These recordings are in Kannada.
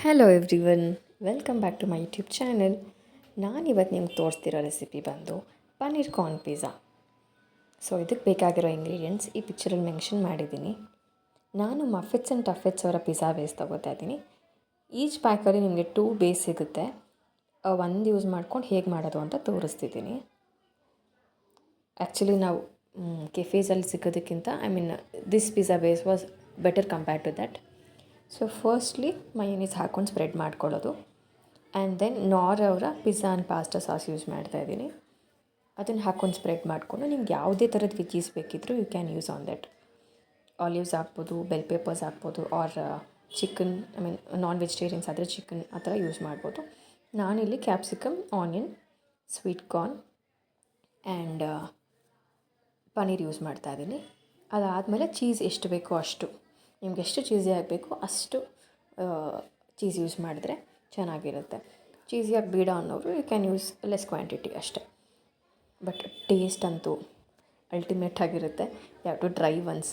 Hello everyone, welcome back to my YouTube channel. ನಾನಿವತ್ತು ನಿಮ್ಗೆ ತೋರಿಸ್ತಿರೋ ರೆಸಿಪಿ ಬಂದು ಪನ್ನೀರ್ ಕಾರ್ನ್ ಪಿಜ್ಜಾ. ಸೊ ಇದಕ್ಕೆ ಬೇಕಾಗಿರೋ ಇಂಗ್ರೀಡಿಯೆಂಟ್ಸ್ ಈ ಪಿಕ್ಚರಲ್ಲಿ ಮೆನ್ಷನ್ ಮಾಡಿದ್ದೀನಿ. ನಾನು ಮಫಿಟ್ಸ್ ಆ್ಯಂಡ್ ಟಫೆಟ್ಸ್ ಅವರ ಪಿಜ್ಜಾ ಬೇಸ್ ತೊಗೋತಾ ಇದ್ದೀನಿ. ಈಚ್ ಪ್ಯಾಕಲ್ಲಿ ನಿಮಗೆ 2 ಬೇಸ್ ಸಿಗುತ್ತೆ. ಒಂದು ಯೂಸ್ ಮಾಡ್ಕೊಂಡು ಹೇಗೆ ಮಾಡೋದು ಅಂತ ತೋರಿಸ್ತಿದ್ದೀನಿ. ಆ್ಯಕ್ಚುಲಿ ನಾವು ಕೆಫೇಸಲ್ಲಿ ಸಿಗೋದಕ್ಕಿಂತ this pizza base was better compared to that. So firstly mayonnaise ಹಾಕ್ಕೊಂಡು ಸ್ಪ್ರೆಡ್ ಮಾಡ್ಕೊಳ್ಳೋದು. ಆ್ಯಂಡ್ ದೆನ್ ನಾರ್ ಅವರ pizza and pasta sauce use ಮಾಡ್ತಾಯಿದ್ದೀನಿ. ಅದನ್ನು ಹಾಕ್ಕೊಂಡು ಸ್ಪ್ರೆಡ್ ಮಾಡಿಕೊಂಡು ನಿಮ್ಗೆ ಯಾವುದೇ ಥರದ ವೆಜೀಸ್ ಬೇಕಿದ್ದರೂ you can use on that. Olives ಹಾಕ್ಬೋದು, ಬೆಲ್ ಪೇಪರ್ಸ್ ಹಾಕ್ಬೋದು, ಆರ್ ಚಿಕನ್ ನಾನ್ ವೆಜಿಟೇರಿಯನ್ಸ್ ಆದರೆ ಚಿಕನ್ ಆ ಥರ ಯೂಸ್ ಮಾಡ್ಬೋದು. ನಾನಿಲ್ಲಿ capsicum, onion, sweet corn and paneer use ಮಾಡ್ತಾಯಿದ್ದೀನಿ. ಅದಾದಮೇಲೆ ಚೀಸ್ ಎಷ್ಟು ಬೇಕೋ ಅಷ್ಟು, ನಿಮ್ಗೆ ಎಷ್ಟು ಚೀಸಿ ಆಗಬೇಕು ಅಷ್ಟು ಚೀಸ್ ಯೂಸ್ ಮಾಡಿದ್ರೆ ಚೆನ್ನಾಗಿರುತ್ತೆ. ಚೀಸಿಯಾಗಿ ಬೇಡ ಅನ್ನೋರು you can use less quantity ಅಷ್ಟೇ. ಬಟ್ ಟೇಸ್ಟ್ ಅಂತೂ ಅಲ್ಟಿಮೇಟ್ ಆಗಿರುತ್ತೆ. Have to try once.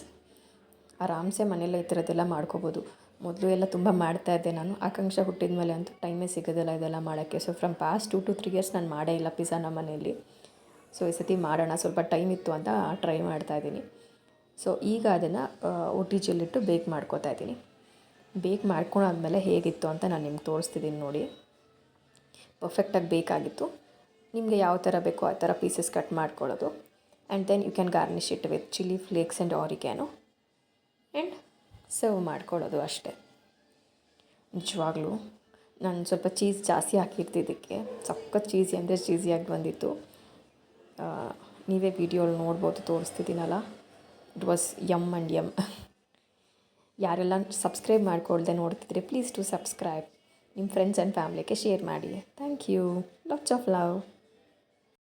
ಆರಾಮ್ಸೆ ಮನೆಯಲ್ಲೇ ಈ ಥರದ್ದೆಲ್ಲ ಮಾಡ್ಕೋಬೋದು. ಮೊದಲು ಎಲ್ಲ ತುಂಬ ಮಾಡ್ತಾಯಿದ್ದೆ ನಾನು. ಆಕಾಂಕ್ಷ ಹುಟ್ಟಿದ ಮೇಲೆ ಅಂತೂ ಟೈಮೇ ಸಿಗೋದಿಲ್ಲ ಇದೆಲ್ಲ ಮಾಡೋಕ್ಕೆ. So from past 2 to 3 years ನಾನು ಮಾಡೇ ಇಲ್ಲ ಪಿಜ್ಜಾನ ಮನೆಯಲ್ಲಿ. ಸೊ ಈ ಸತಿ ಮಾಡೋಣ, ಸ್ವಲ್ಪ ಟೈಮ್ ಇತ್ತು ಅಂತ ಟ್ರೈ ಮಾಡ್ತಾಯಿದ್ದೀನಿ. ಸೊ ಈಗ ಅದನ್ನು ಒ ಟಿ ಜಿಯಲ್ಲಿಟ್ಟು ಬೇಕ್ ಮಾಡ್ಕೋತಾ ಇದ್ದೀನಿ. ಬೇಕ್ ಮಾಡ್ಕೊಂಡಾದ್ಮೇಲೆ ಹೇಗಿತ್ತು ಅಂತ ನಾನು ನಿಮ್ಗೆ ತೋರಿಸ್ತಿದ್ದೀನಿ ನೋಡಿ. ಪರ್ಫೆಕ್ಟಾಗಿ ಬೇಕಾಗಿತ್ತು. ನಿಮಗೆ ಯಾವ ಥರ ಬೇಕೋ ಆ ಥರ ಪೀಸಸ್ ಕಟ್ ಮಾಡ್ಕೊಳ್ಳೋದು. And then you can garnish it with chilli flakes and oregano and serve ಮಾಡ್ಕೊಳ್ಳೋದು ಅಷ್ಟೇ. ನಿಜವಾಗ್ಲೂ ನಾನು ಸ್ವಲ್ಪ ಚೀಸ್ ಜಾಸ್ತಿ ಹಾಕಿರ್ತಿದ್ದಕ್ಕೆ ಸಖತ್ ಚೀಸಿ ಅಂದರೆ ಚೀಸಿಯಾಗಿ ಬಂದಿತ್ತು. ನೀವೇ ವಿಡಿಯೋಲಿ ನೋಡ್ಬೋದು, ತೋರಿಸ್ತಿದ್ದೀನಲ್ಲ. It was yum and yum. ಯಾರೆಲ್ಲ ಸಬ್ಸ್ಕ್ರೈಬ್ ಮಾಡ್ಕೊಳ್ದೆ ನೋಡ್ತಿದ್ರೆ ಪ್ಲೀಸ್ ಟು ಸಬ್ಸ್ಕ್ರೈಬ್. ನಿಮ್ಮ ಫ್ರೆಂಡ್ಸ್ ಆ್ಯಂಡ್ ಫ್ಯಾಮ್ಲಿಗೆ ಶೇರ್ ಮಾಡಿ. Thank you. Lots of love.